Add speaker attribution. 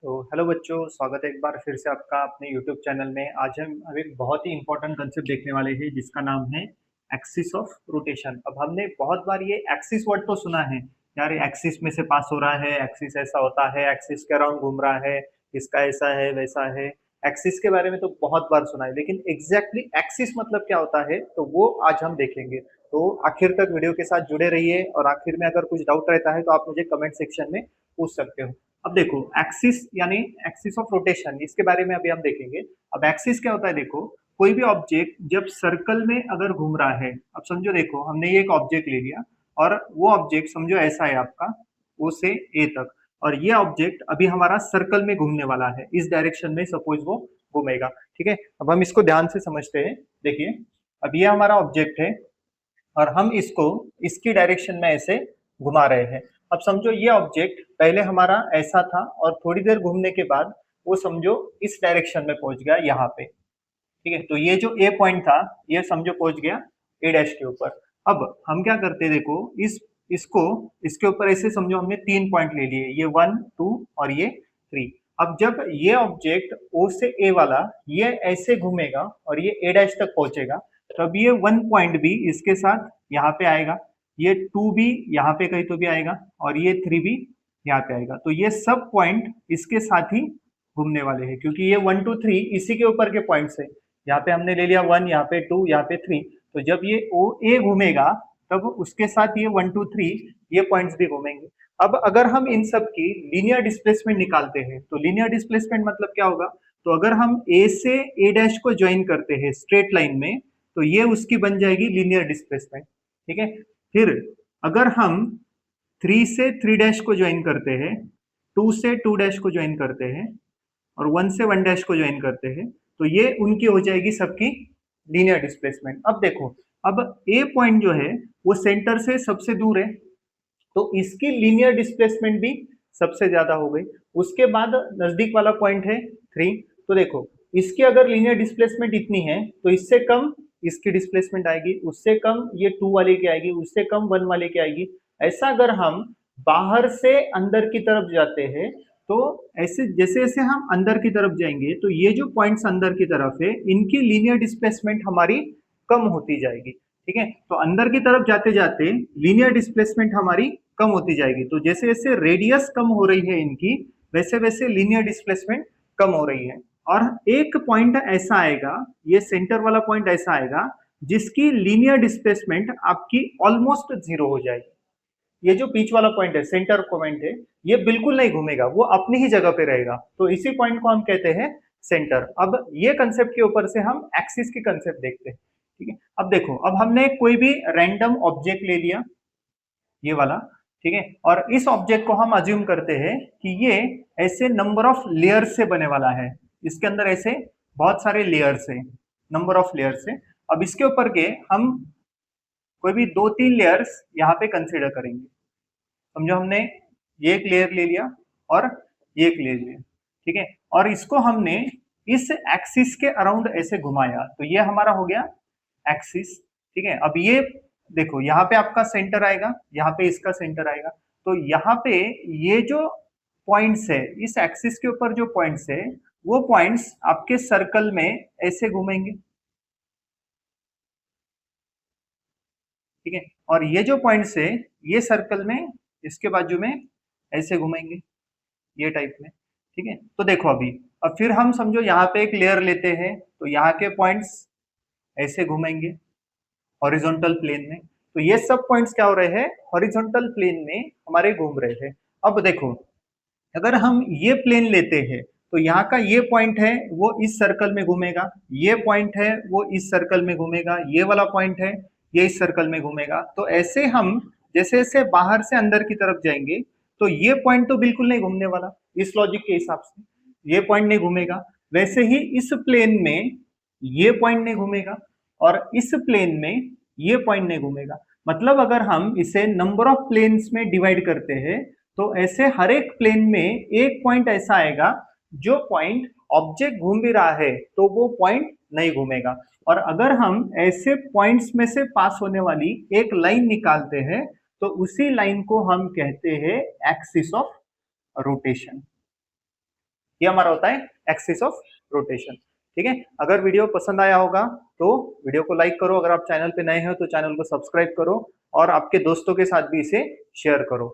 Speaker 1: तो हेलो बच्चों, स्वागत है एक बार फिर से आपका अपने यूट्यूब चैनल में। आज हम एक बहुत ही इंपॉर्टेंट कंसेप्ट देखने वाले हैं जिसका नाम है एक्सिस ऑफ रोटेशन। अब हमने बहुत बार ये एक्सिस वर्ड तो सुना है यार, एक्सिस में से पास हो रहा है, एक्सिस ऐसा होता है, एक्सिस के अराउंड घूम रहा है, इसका ऐसा है वैसा है। एक्सिस के बारे में तो बहुत बार सुना है, लेकिन एग्जैक्टली एक्सिस मतलब क्या होता है तो वो आज हम देखेंगे। तो आखिर तक वीडियो के साथ जुड़े रहिए, और आखिर में अगर कुछ डाउट रहता है तो आप मुझे कमेंट सेक्शन में पूछ सकते हो। अब देखो, एक्सिस यानी एक्सिस ऑफ रोटेशन, इसके बारे में अभी हम देखेंगे। अब एक्सिस क्या होता है, देखो कोई भी ऑब्जेक्ट जब सर्कल में अगर घूम रहा है, अब समझो देखो हमने ये एक ऑब्जेक्ट ले लिया और वो ऑब्जेक्ट समझो ऐसा है आपका, ओ से ए तक, और ये ऑब्जेक्ट अभी हमारा सर्कल में घूमने वाला है, इस डायरेक्शन में सपोज वो घूमेगा। ठीक है, अब हम इसको ध्यान से समझते हैं। देखिए, अब ये हमारा ऑब्जेक्ट है और हम इसको इसकी डायरेक्शन में ऐसे घुमा रहे हैं। अब समझो ये ऑब्जेक्ट पहले हमारा ऐसा था और थोड़ी देर घूमने के बाद वो समझो इस डायरेक्शन में पहुंच गया यहाँ पे। ठीक है, तो ये जो ए पॉइंट था ये समझो पहुंच गया ए डैश के ऊपर। अब हम क्या करते हैं, देखो इसको इसके ऊपर ऐसे समझो हमने 3 पॉइंट ले लिए, ये 1 2 और ये 3। अब जब ये ऑब्जेक्ट ओ से ए वाला ये ऐसे घूमेगा और ये ए डैश तक पहुंचेगा, तब ये 1 पॉइंट भी इसके साथ यहाँ पे आएगा, ये 2 भी यहाँ पे कहीं तो भी आएगा, और ये 3 भी यहाँ पे आएगा। तो ये सब पॉइंट इसके साथ ही घूमने वाले हैं, क्योंकि ये 1 2 3 इसी के ऊपर के पॉइंट्स है। यहाँ पे हमने ले लिया 1, यहाँ पे 2, यहाँ पे 3। तो जब ये ओ ए घूमेगा तब उसके साथ ये 1 2 3 ये पॉइंट्स भी घूमेंगे। अब अगर हम इन सब की लीनियर डिस्प्लेसमेंट निकालते हैं तो लीनियर डिस्प्लेसमेंट मतलब क्या होगा, तो अगर हम ए से ए डैश को ज्वाइन करते हैं स्ट्रेट लाइन में तो ये उसकी बन जाएगी लीनियर डिस्प्लेसमेंट। ठीक है, फिर अगर हम 3 से 3 डैश को ज्वाइन करते हैं, 2 से 2 डैश को ज्वाइन करते हैं और 1 से 1 डैश को ज्वाइन करते हैं, तो ये उनकी हो जाएगी सबकी लीनियर डिस्प्लेसमेंट। अब देखो, अब ए पॉइंट जो है वो सेंटर से सबसे दूर है, तो इसकी लीनियर डिस्प्लेसमेंट भी सबसे ज्यादा हो गई। उसके बाद नजदीक वाला पॉइंट है 3। तो देखो, इसकी अगर लीनियर डिस्प्लेसमेंट इतनी है तो इससे कम इसकी डिस्प्लेसमेंट आएगी, उससे कम ये 2 वाले की आएगी, उससे कम 1 वाले की आएगी। ऐसा अगर हम बाहर से अंदर की तरफ जाते हैं तो ऐसे जैसे जैसे हम अंदर की तरफ जाएंगे तो ये जो पॉइंट्स अंदर की तरफ है इनकी लीनियर डिस्प्लेसमेंट हमारी कम होती जाएगी। ठीक है, तो अंदर की तरफ जाते जाते लीनियर डिस्प्लेसमेंट हमारी कम होती जाएगी। तो जैसे जैसे रेडियस कम हो रही है इनकी, वैसे वैसे लीनियर डिस्प्लेसमेंट कम हो रही है। और एक पॉइंट ऐसा आएगा, ये सेंटर वाला पॉइंट ऐसा आएगा जिसकी लीनियर डिस्प्लेसमेंट आपकी ऑलमोस्ट जीरो हो जाएगी। ये जो बीच वाला पॉइंट है, सेंटर पॉइंट है, ये बिल्कुल नहीं घूमेगा, वो अपनी ही जगह पे रहेगा। तो इसी पॉइंट को हम कहते हैं सेंटर। अब ये कंसेप्ट के ऊपर से हम एक्सिस की कंसेप्ट देखते हैं। ठीक है, अब देखो, अब हमने कोई भी रैंडम ऑब्जेक्ट ले लिया, ये वाला। ठीक है, और इस ऑब्जेक्ट को हम अज्यूम करते हैं कि ये ऐसे नंबर ऑफ लेयर्स से बने वाला है, इसके अंदर ऐसे बहुत सारे लेयर्स है, नंबर ऑफ लेयर्स है। अब इसके ऊपर के हम कोई भी 2 3 लेयर्स यहाँ पे कंसिडर करेंगे। समझो हमने ये एक लेयर ले लिया और ये एक ले लिया। ठीक है, और इसको हमने इस एक्सिस के अराउंड ऐसे घुमाया, तो ये हमारा हो गया एक्सिस। ठीक है, अब ये देखो यहाँ पे आपका सेंटर आएगा, यहाँ पे इसका सेंटर आएगा। तो यहाँ पे ये जो पॉइंट्स है, इस एक्सिस के ऊपर जो पॉइंट्स है वो पॉइंट्स आपके सर्कल में ऐसे घूमेंगे। ठीक है, और ये जो पॉइंट्स है ये सर्कल में इसके बाजू में ऐसे घूमेंगे, ये टाइप में। ठीक है, तो देखो अभी, अब फिर हम समझो यहाँ पे एक लेयर लेते हैं, तो यहाँ के पॉइंट्स ऐसे घूमेंगे हॉरिजॉन्टल प्लेन में। तो ये सब पॉइंट्स क्या हो रहे हैं, हॉरिजॉन्टल प्लेन में हमारे घूम रहे हैं। अब देखो, अगर हम ये प्लेन लेते हैं तो यहाँ का ये पॉइंट है वो इस सर्कल में घूमेगा, ये पॉइंट है वो इस सर्कल में घूमेगा, ये वाला पॉइंट है ये इस सर्कल में घूमेगा। तो ऐसे हम जैसे जैसे बाहर से अंदर की तरफ जाएंगे तो ये पॉइंट तो बिल्कुल नहीं घूमने वाला, इस लॉजिक के हिसाब से ये पॉइंट नहीं घूमेगा। वैसे ही इस प्लेन में ये पॉइंट नहीं घूमेगा और इस प्लेन में ये पॉइंट नहीं घूमेगा। मतलब अगर हम इसे नंबर ऑफ प्लेन्स में डिवाइड करते हैं तो ऐसे हर एक प्लेन में एक पॉइंट ऐसा आएगा जो पॉइंट ऑब्जेक्ट घूम भी रहा है तो वो पॉइंट नहीं घूमेगा। और अगर हम ऐसे पॉइंट्स में से पास होने वाली एक लाइन निकालते हैं तो उसी लाइन को हम कहते हैं एक्सिस ऑफ रोटेशन। ये हमारा होता है एक्सिस ऑफ रोटेशन। ठीक है, अगर वीडियो पसंद आया होगा तो वीडियो को लाइक करो, अगर आप चैनल पे नए हो तो चैनल को सब्सक्राइब करो और आपके दोस्तों के साथ भी इसे शेयर करो।